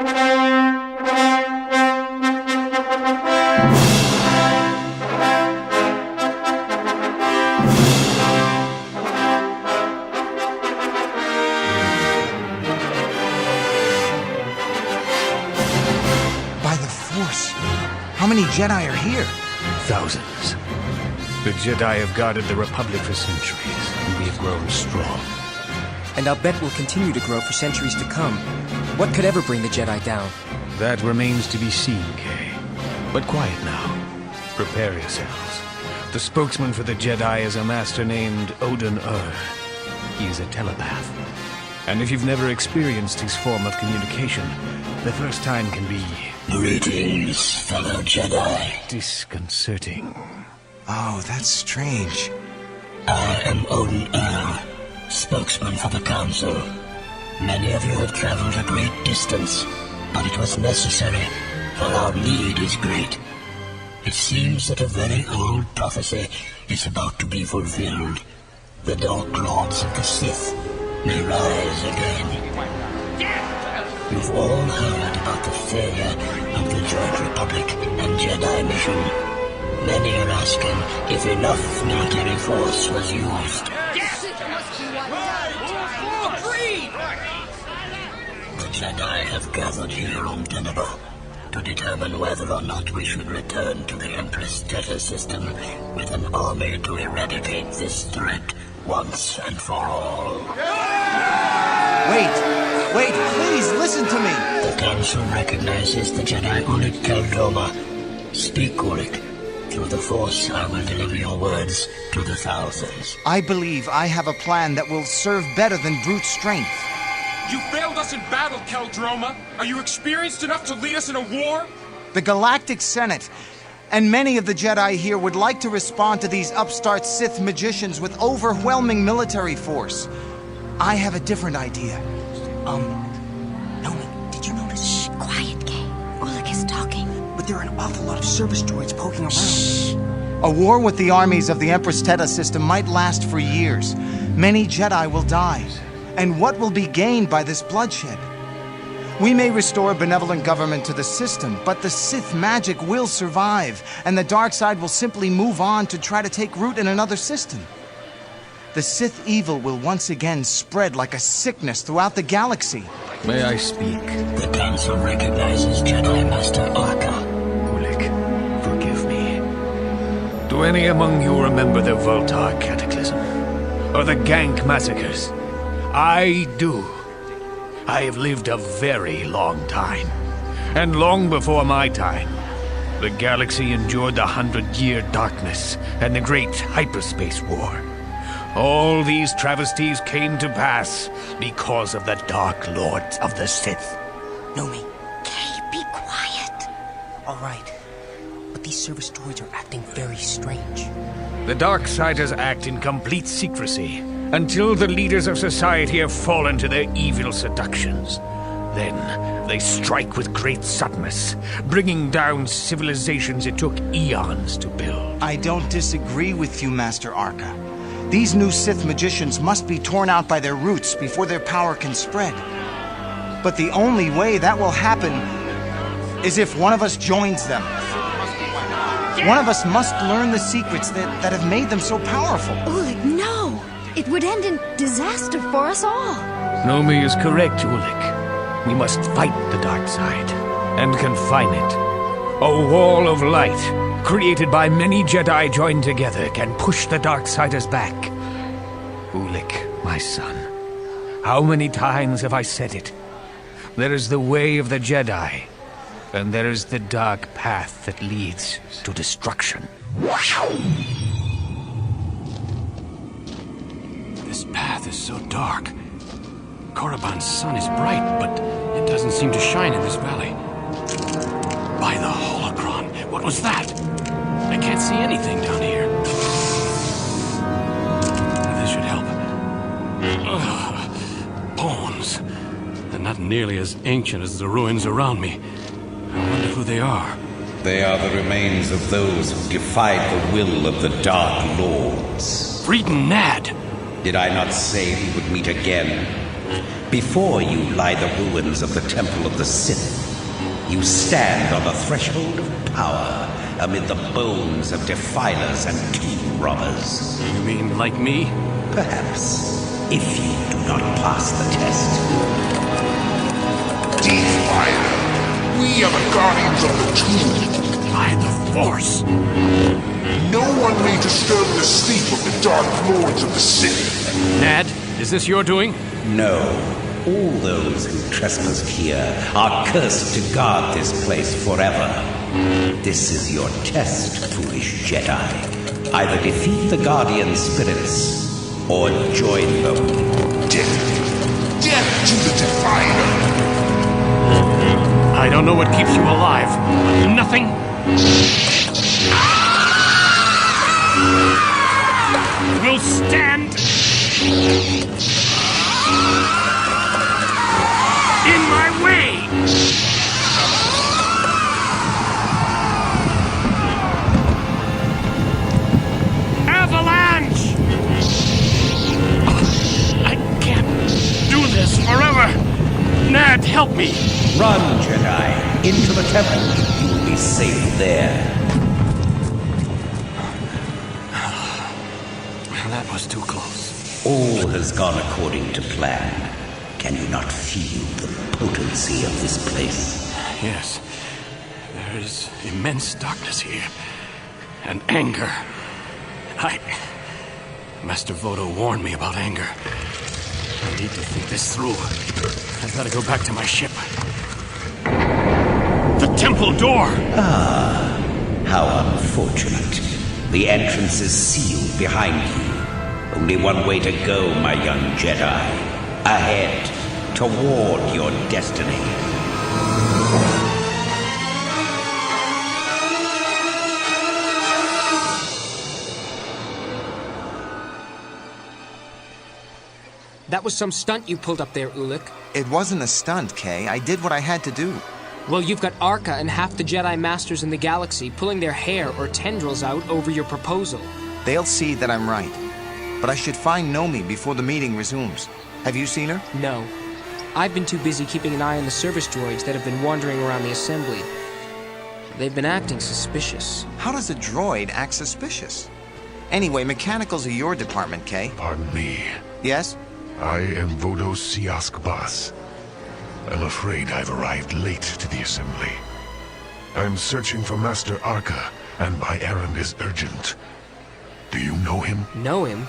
How many Jedi are here? Thousands. The Jedi have guarded the Republic for centuries, and we have grown strong. And I'll bet we'll continue to grow for centuries to come. What could ever bring the Jedi down? That remains to be seen, Kay. But quiet now. Prepare yourselves. The spokesman for the Jedi is a master named Odin He is a telepath. And if you've never experienced his form of communication, the first time can be... Greetings, fellow Jedi. disconcerting. Oh, that's strange. I am Odin spokesman for the Council. Many of you have traveled a great distance, but it was necessary, for our need is great. It seems that a very old prophecy is about to be fulfilled. The Dark Lords of the Sith may rise again. You've all heard about the failure of the Joint Republic and Jedi mission. Many are asking if enough military force was used. The Jedi have gathered here on Dennaba to determine whether or not we should return to the Empress Teta system with an army to eradicate this threat once and for all. Wait, please, listen to me! The Council recognizes the Jedi Ulic Qel-Doma. Speak, Ulic. Through the Force, I will deliver your words to the thousands. I believe I have a plan that will serve better than brute strength. You failed us in battle, Qel-Droma! Are you experienced enough to lead us in a war? The Galactic Senate and many of the Jedi here would like to respond to these upstart Sith magicians with overwhelming military force. I have a different idea. Nomi, did you notice? Shh, quiet, Kay. Ulic is talking. But there are an awful lot of service droids poking around. A war with the armies of the Empress Teta system might last for years. Many Jedi will die. And what will be gained by this bloodshed? We may restore benevolent government to the system, but the Sith magic will survive, and the dark side will simply move on to try to take root in another system. The Sith evil will once again spread like a sickness throughout the galaxy. May I speak? The Council recognizes Jedi Master Arca. Ulic, forgive me. Do any among you remember the Voltar Cataclysm? Or the Gank Massacres? I do. I have lived a very long time. And long before my time, the galaxy endured the 100-year darkness and the Great Hyperspace War. All these travesties came to pass because of the Dark Lords of the Sith. Nomi. Kay, be quiet. All right. But these service droids are acting very strange. The Darksiders act in complete secrecy until the leaders of society have fallen to their evil seductions. Then they strike with great suddenness, bringing down civilizations it took eons to build. I don't disagree with you, Master Arca. These new Sith magicians must be torn out by their roots before their power can spread. But the only way that will happen is if one of us joins them. One of us must learn the secrets that have made them so powerful. Ulic, no! It would end in disaster for us all. Nomi is correct, Ulic. We must fight the dark side and confine it. A wall of light, created by many Jedi joined together, can push the Darksiders back. Ulic, my son, how many times have I said it? There is the way of the Jedi, and there is the dark path that leads to destruction. This path is so dark. Korriban's sun is bright, but it doesn't seem to shine in this valley. By the holocron, what was that? I can't see anything down here. This should help. Bones. They're not nearly as ancient as the ruins around me. I wonder who they are. They are the remains of those who defied the will of the Dark Lords. Freed Nad! Did I not say we would meet again? Before you lie the ruins of the Temple of the Sith. You stand on the threshold of power amid the bones of defilers and tomb robbers. You mean like me? Perhaps, if you do not pass the test. Defiler! We are the guardians of the tomb. By the Force. No one may disturb the sleep of the Dark Lords of the Sith. Nad, is this your doing? No. All those who trespass here are cursed to guard this place forever. This is your test, foolish Jedi. Either defeat the Guardian spirits, or join them. Death! Death to the Defiler! I don't know what keeps you alive. Nothing? Will stand in my way. Avalanche! I can't do this forever. Nad, help me. Run, Jedi, into the temple. You will be safe there. That was too close. All has gone according to plan. Can you not feel the potency of this place? Yes. There is immense darkness here. And anger. Master Vodo warned me about anger. I need to think this through. I've got to go back to my ship. The temple door! Ah, how unfortunate. The entrance is sealed behind you. Only one way to go, my young Jedi. Ahead, toward your destiny. That was some stunt you pulled up there, Ulic. It wasn't a stunt, Kay. I did what I had to do. Well, you've got Arca and half the Jedi Masters in the galaxy pulling their hair or tendrils out over your proposal. They'll see that I'm right. But I should find Nomi before the meeting resumes. Have you seen her? No. I've been too busy keeping an eye on the service droids that have been wandering around the assembly. They've been acting suspicious. How does a droid act suspicious? Anyway, mechanicals are your department, Kay. Pardon me. Yes? I am Vodo Siask Bas. I'm afraid I've arrived late to the assembly. I'm searching for Master Arca, and my errand is urgent. Do you know him? Know him?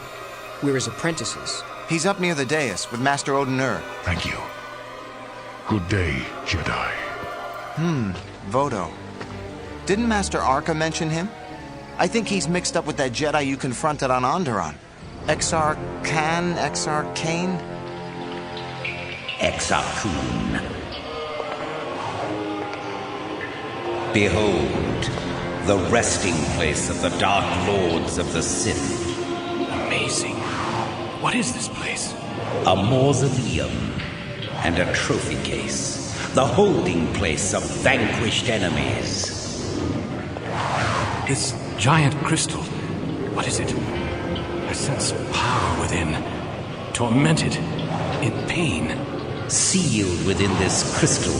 We're his apprentices. He's up near the dais with Master Oden-Ur. Thank you. Good day, Jedi. Vodo. Didn't Master Arca mention him? I think he's mixed up with that Jedi you confronted on Onderon. Exar Khan? Exar Kane? Exar Kun. Behold, the resting place of the Dark Lords of the Sith. Amazing. What is this place? A mausoleum and a trophy case. The holding place of vanquished enemies. This giant crystal. What is it? I sense power within. Tormented. In pain. Sealed within this crystal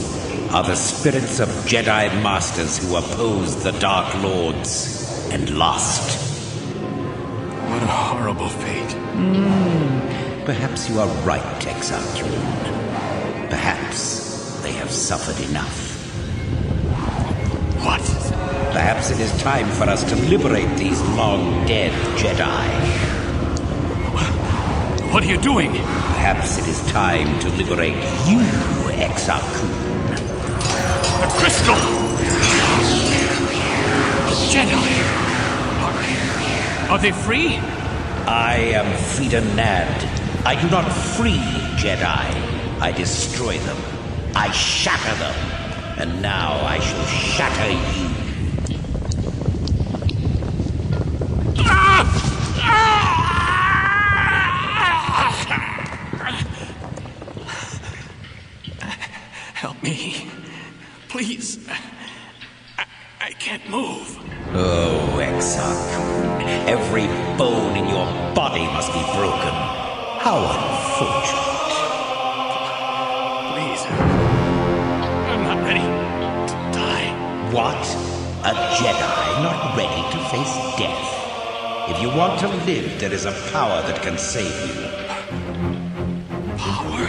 are the spirits of Jedi Masters who opposed the Dark Lords and lost. What a horrible fate. Perhaps you are right, Exar Kun. Perhaps they have suffered enough. What? Perhaps it is time for us to liberate these long-dead Jedi. What are you doing? Perhaps it is time to liberate you, Exar Kun. The crystal! The Jedi! Are they free? I am Frida Nad. I do not free Jedi. I destroy them. I shatter them. And now I shall shatter you. Help me. Please. I can't move. Oh, Exar Kun. Every bone in your body must be broken. How unfortunate. what? A Jedi not ready to face death. If you want to live, there is a power that can save you. Power?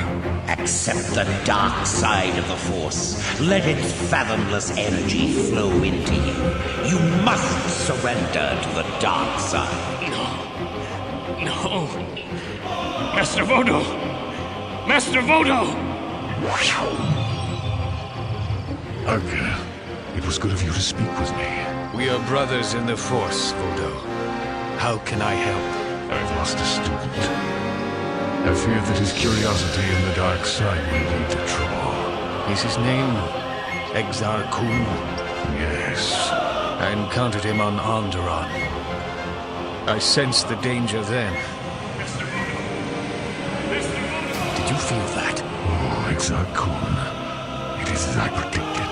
Accept the dark side of the Force. Let its fathomless energy flow into you. You must surrender to the dark side. No. Master Vodo! Master Vodo! Arca, it was good of you to speak with me. We are brothers in the Force, Vodo. How can I help? I've lost a student. I fear that his curiosity in the dark side will lead to trouble. Is his name Exar Kun? Yes. I encountered him on Onderon. I sensed the danger then. Did you feel that? Oh, Exar Kun. It is as I predicted.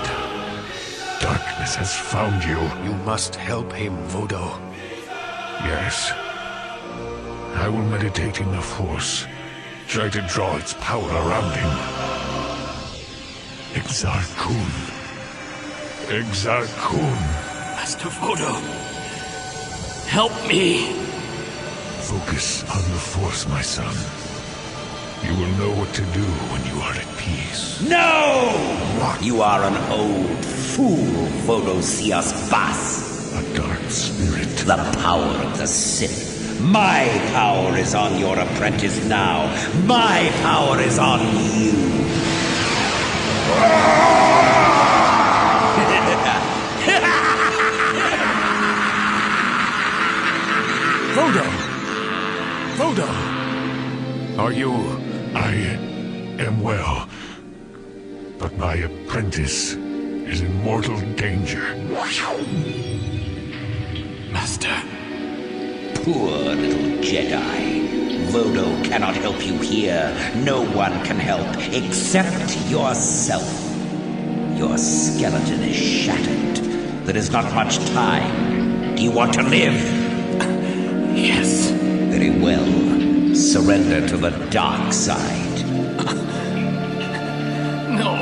Darkness has found you. You must help him, Vodo. Yes. I will meditate in the Force. Try to draw its power around him. Exar Kun. Exar Kun. Master Vodo, help me. Focus on the Force, my son. You will know what to do when you are at peace. No! What? You are an old fool, Vodo Sias Bas. A dark spirit. The power of the Sith. My power is on your apprentice now. My power is on you. Vodo! Vodo! Are you... I am well. But my apprentice is in mortal danger. Master. Poor little Jedi. Vodo cannot help you here. No one can help except yourself. Your skeleton is shattered. There is not much time. Do you want to live? Yes. Very well. Surrender to the dark side. No.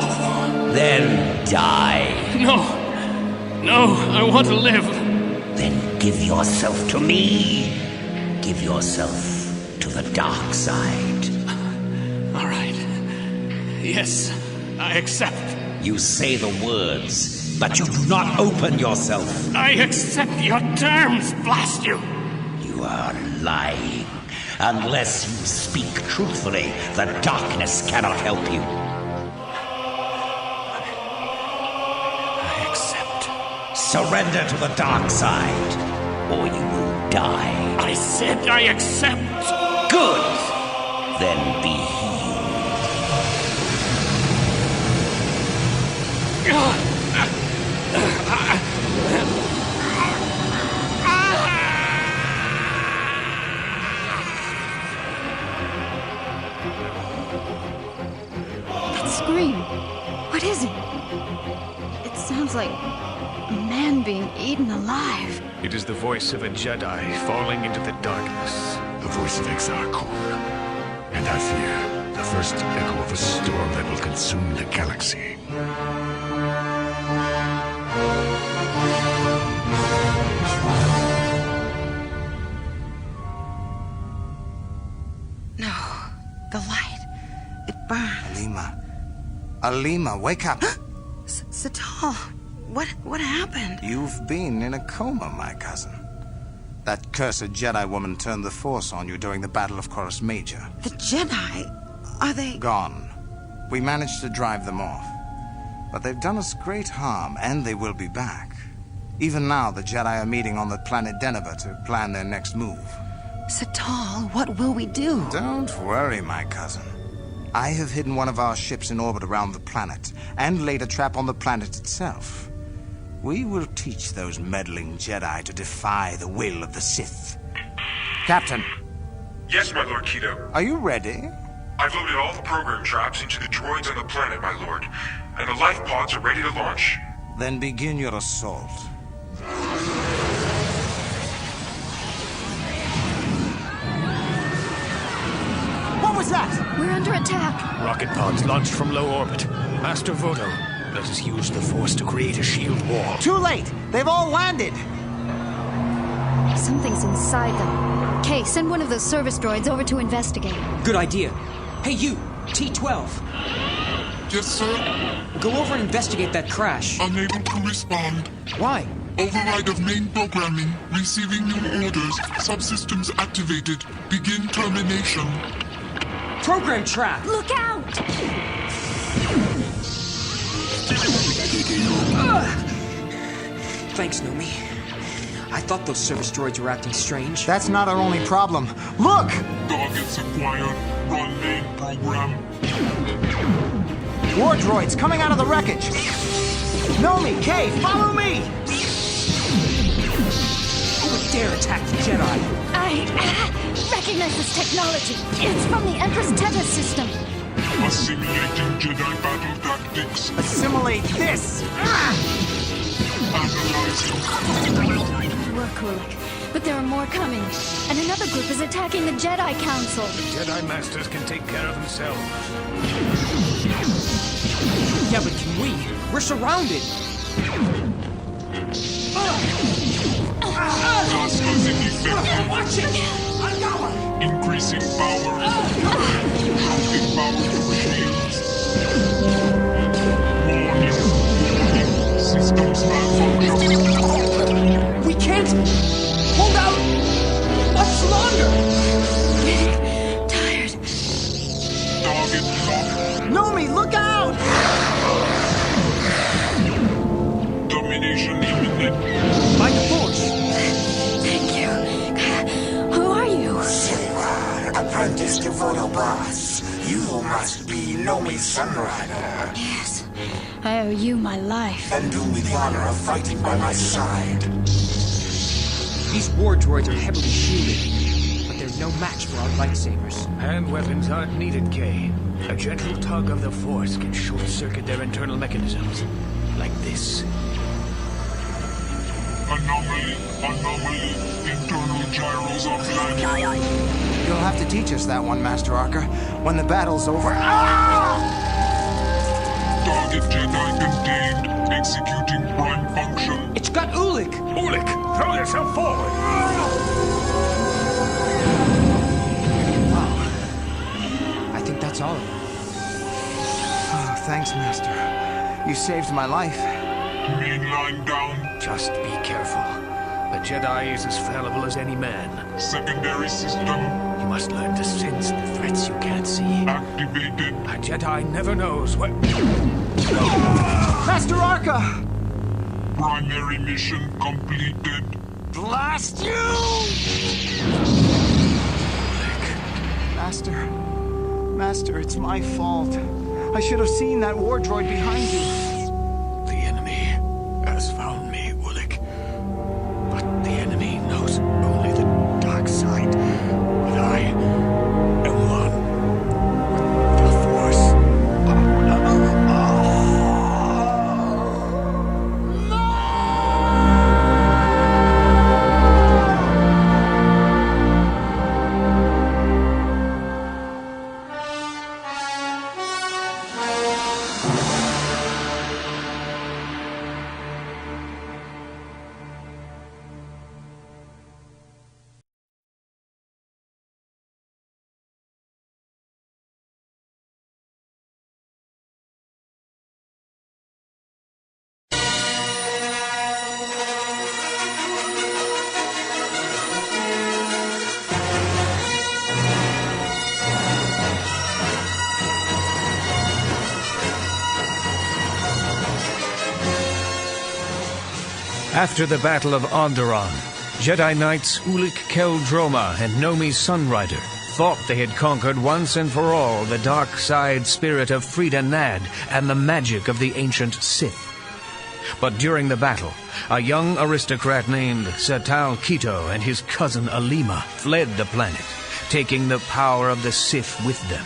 Then die. No, I want to live. Then give yourself to me. Give yourself to the dark side. All right. Yes, I accept. You say the words, but you do not open yourself. I accept your terms, blast you. You are lying. Unless you speak truthfully, the darkness cannot help you. I accept. Surrender to the dark side, or you will die. I said I accept. Good. Then be healed. That scream. What is it? It sounds like a man being eaten alive. It is the voice of a Jedi falling into the darkness. The voice of Exar Kun. And I fear the first echo of a storm that will consume the galaxy. No. The light. It burns. Alima, wake up. Satal, what happened? You've been in a coma, my cousin. That cursed Jedi woman turned the Force on you during the Battle of Chorus Major. The Jedi? Are they... Gone. We managed to drive them off. But they've done us great harm, and they will be back. Even now, the Jedi are meeting on the planet Deneba to plan their next move. Satal, what will we do? Don't worry, my cousin. I have hidden one of our ships in orbit around the planet, and laid a trap on the planet itself. We will teach those meddling Jedi to defy the will of the Sith. Captain. Yes, my Lord Keto. Are you ready? I've loaded all the program traps into the droids on the planet, my lord. And the life pods are ready to launch. Then begin your assault. What was that? We're under attack. Rocket pods launched from low orbit. Master Vodo, Let us use the Force to create a shield wall. Too late! They've all landed! Something's inside them. Kay, send one of those service droids over to investigate. Good idea. Hey, you! T-12. Yes, sir? Go over and investigate that crash. Unable to respond. Why? Override of main programming. Receiving new orders. Subsystems activated. Begin termination. Program trap! Look out! Thanks, Nomi. I thought those service droids were acting strange. That's not our only problem. Look! Targets acquired. Run main program. War droids coming out of the wreckage! Nomi, Kay, follow me! Who would dare attack the Jedi? I recognize this technology. It's from the Empress Teta system. Assimilating Jedi battle tactics. Assimilate this! Analyzing. Good work, Ulik. But there are more coming. And another group is attacking the Jedi Council. Jedi Masters can take care of themselves. Yeah, but can we? We're surrounded! Plasmas ineffective. Watch it! I'm going! Increasing power. Adding power to shields. Warning. Systems malfunction. We can't hold out much longer! Tired. Target locked. Nomi, look out! Domination imminent. By the Force! Thank you. Who are you? Apprentice to Vodo Boss. You must be Nomi's Sunrider. Yes. I owe you my life. And do me the honor of fighting by my side. These war droids are heavily shielded, but they're no match for our lightsabers. Hand weapons aren't needed, Kay. A gentle tug of the Force can short-circuit their internal mechanisms. Like this. Anomaly. Internal gyros offline. You'll have to teach us that one, Master Arca. When the battle's over. Target Jedi contained. Executing prime function. It's got Ulik! Ulik, throw yourself forward! Wow. I think that's all of them. Oh, thanks, Master. You saved my life. Main line down. Just be careful. The Jedi is as fallible as any man. Secondary system You must learn to sense the threats you can't see. activated. A Jedi never knows what... Master Arca! Primary mission completed. Blast you! Master, it's my fault. I should have seen that war droid behind you. The enemy has found me, Ulik. But the enemy knows only the dark side. But I am one with the Force. After the Battle of Onderon, Jedi Knights Ulik Qel-Droma and Nomi's Sunrider thought they had conquered once and for all the dark side spirit of Frida Nad and the magic of the ancient Sith. But during the battle, a young aristocrat named Satal Keto and his cousin Alima fled the planet, taking the power of the Sith with them.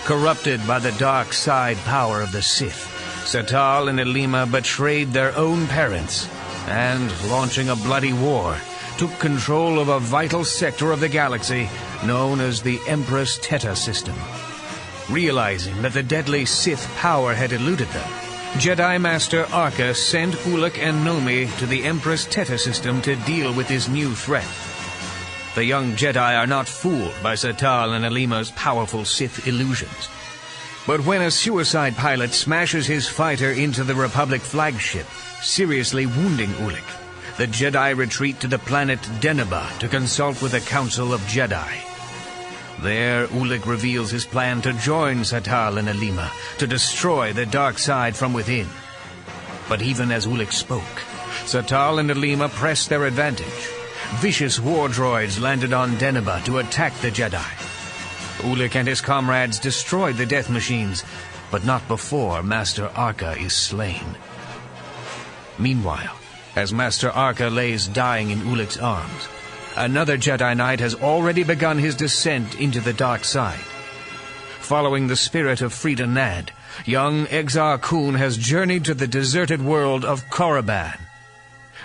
Corrupted by the dark side power of the Sith, Satal and Alima betrayed their own parents and, launching a bloody war, took control of a vital sector of the galaxy known as the Empress Teta system. Realizing that the deadly Sith power had eluded them, Jedi Master Arca sent Ulic and Nomi to the Empress Teta system to deal with this new threat. The young Jedi are not fooled by Satal and Alima's powerful Sith illusions. But when a suicide pilot smashes his fighter into the Republic flagship, seriously wounding Ulic, the Jedi retreat to the planet Dennaba to consult with the Council of Jedi. There, Ulic reveals his plan to join Satal and Alima to destroy the dark side from within. But even as Ulic spoke, Satal and Alima pressed their advantage. Vicious war droids landed on Dennaba to attack the Jedi. Ulic and his comrades destroyed the death machines, but not before Master Arca is slain. Meanwhile, as Master Arca lays dying in Ulic's arms, another Jedi Knight has already begun his descent into the dark side. Following the spirit of Frida Nad, young Exar Kun has journeyed to the deserted world of Korriban.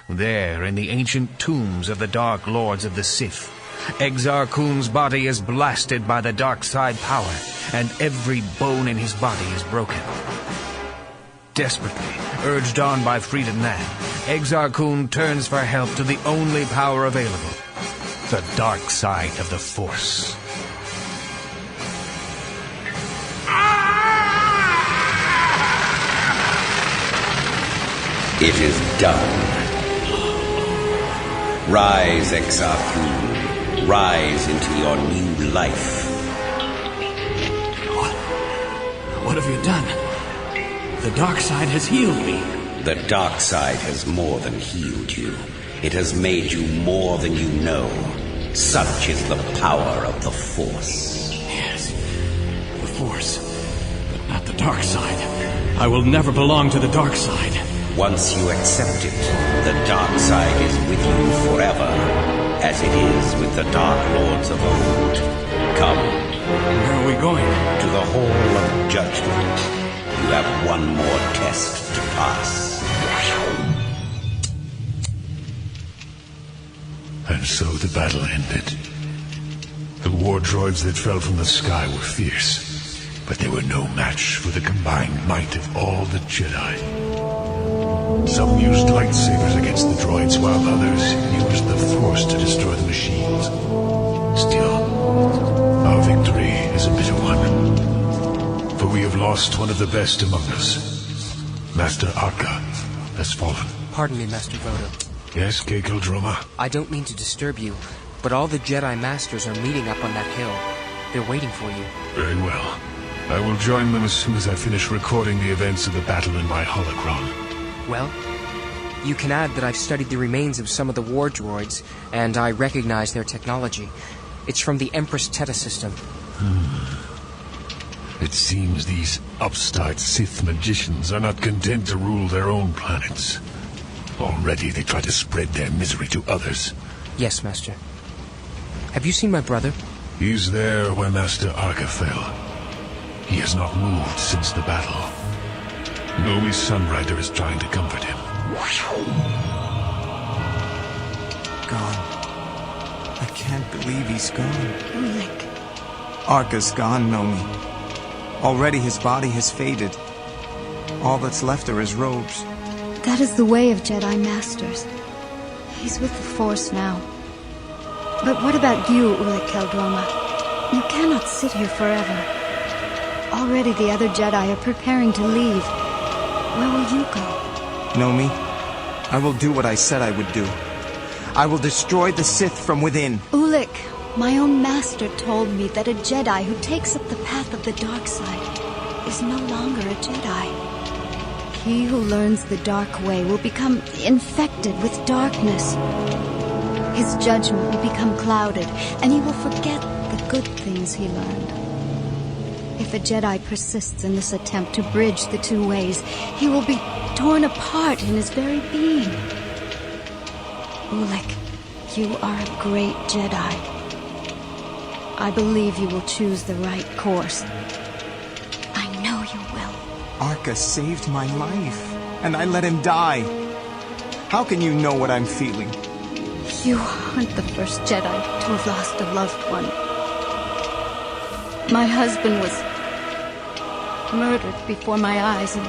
There, in the ancient tombs of the Dark Lords of the Sith, Exar Kun's body is blasted by the dark side power, and every bone in his body is broken. Desperately, urged on by Frida Nad, Exar Kun turns for help to the only power available, the dark side of the Force. It is done. Rise, Exar Kun. Rise into your new life. What have you done? The dark side has healed me. The dark side has more than healed you. It has made you more than you know. Such is the power of the Force. Yes, the Force, but not the dark side. I will never belong to the dark side. Once you accept it, the dark side is with you forever, as it is with the Dark Lords of old. Come. Where are we going? To the Hall of Judgment. You have one more test to pass. And so the battle ended. The war droids that fell from the sky were fierce, but they were no match for the combined might of all the Jedi. Some used lightsabers against the droids, while others used the Force to destroy the machines. Still, our victory is a bitter one. For we have lost one of the best among us. Master Arca has fallen. Pardon me, Master Vodo. Yes, Keiko Droma? I don't mean to disturb you, but all the Jedi Masters are meeting up on that hill. They're waiting for you. Very well. I will join them as soon as I finish recording the events of the battle in my holocron. Well, you can add that I've studied the remains of some of the war droids, and I recognize their technology. It's from the Empress Teta system. It seems these upstart Sith magicians are not content to rule their own planets. Already they try to spread their misery to others. Yes, Master. Have you seen my brother? He's there where Master Arca fell. He has not moved since the battle. Nomi's Sunrider is trying to comfort him. Gone. I can't believe he's gone. Ulic. Arca's gone, Nomi. Already his body has faded. All that's left are his robes. That is the way of Jedi Masters. He's with the Force now. But what about you, Ulic Qel-Droma? You cannot sit here forever. Already the other Jedi are preparing to leave. Where will you go? Nomi, I will do what I said I would do. I will destroy the Sith from within. Ulic, my own master told me that a Jedi who takes up the path of the dark side is no longer a Jedi. He who learns the dark way will become infected with darkness. His judgment will become clouded, and he will forget the good things he learned. If a Jedi persists in this attempt to bridge the two ways, he will be torn apart in his very being. Ulic, you are a great Jedi. I believe you will choose the right course. I know you will. Arca saved my life, and I let him die. How can you know what I'm feeling? You aren't the first Jedi to have lost a loved one. My husband was murdered before my eyes, and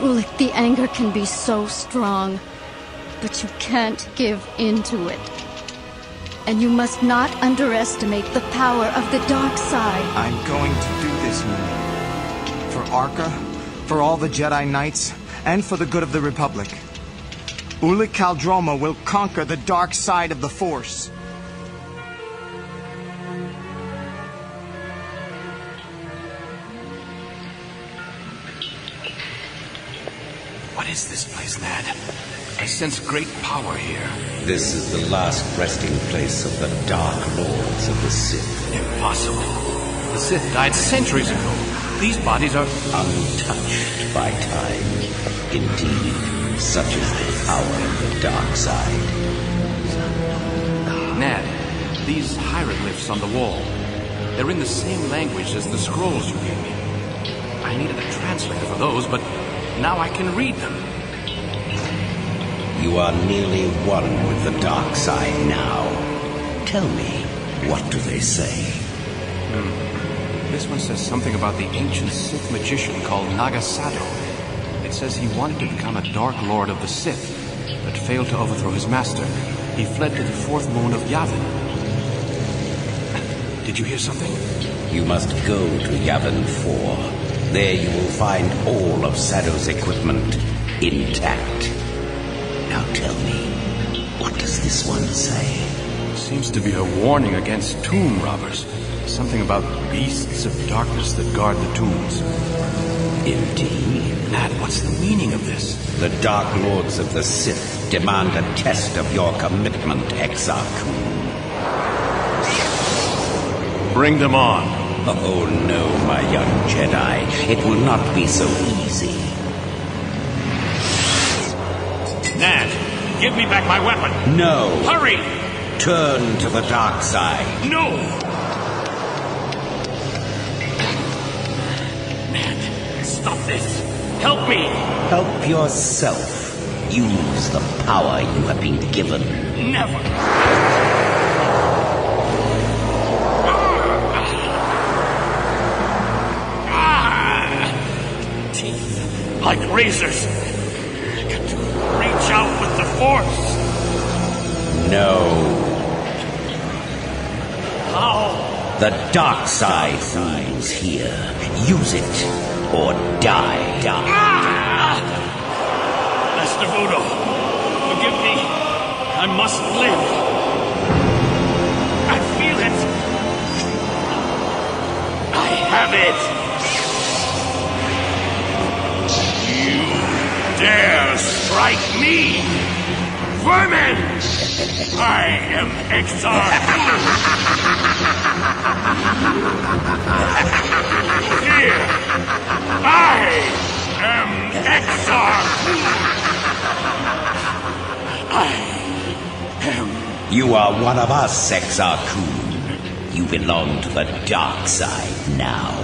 Ulik, the anger can be so strong, but you can't give in to it. And you must not underestimate the power of the dark side. I'm going to do this, Yumi. For Arca, for all the Jedi Knights, and for the good of the Republic. Ulik Qel-Droma will conquer the dark side of the Force. What is this place, Nad? I sense great power here. This is the last resting place of the Dark Lords of the Sith. Impossible. The Sith died centuries ago. These bodies are untouched by time. Indeed, such is the power of the dark side. Nad, these hieroglyphs on the wall, they're in the same language as the scrolls you gave me. I needed a translator for those, but now I can read them. You are nearly one with the dark side now. Tell me, what do they say? This one says something about the ancient Sith magician called Naga Sadow. It says he wanted to become a Dark Lord of the Sith, but failed to overthrow his master. He fled to the fourth moon of Yavin. Did you hear something? You must go to Yavin 4. There you will find all of Sadow's equipment intact. Now tell me, what does this one say? Seems to be a warning against tomb robbers. Something about beasts of darkness that guard the tombs. Indeed. Nad, what's the meaning of this? The Dark Lords of the Sith demand a test of your commitment, Exar Kun. Bring them on. Oh no, my young Jedi. It will not be so easy. Nad, give me back my weapon. No. Hurry! Turn to the dark side. No! Nad, stop this. Help me. Help yourself. Use the power you have been given. Never. Teeth like razors. Got to reach out with the Force. No. How? The dark side rules here. Use it or die. Master Vodo, forgive me. I must live. I feel it. I have it. You dare strike me? Vermin! I am Exar Kun. Here, I am Exar Kun. You are one of us, Exar Kun. You belong to the dark side now.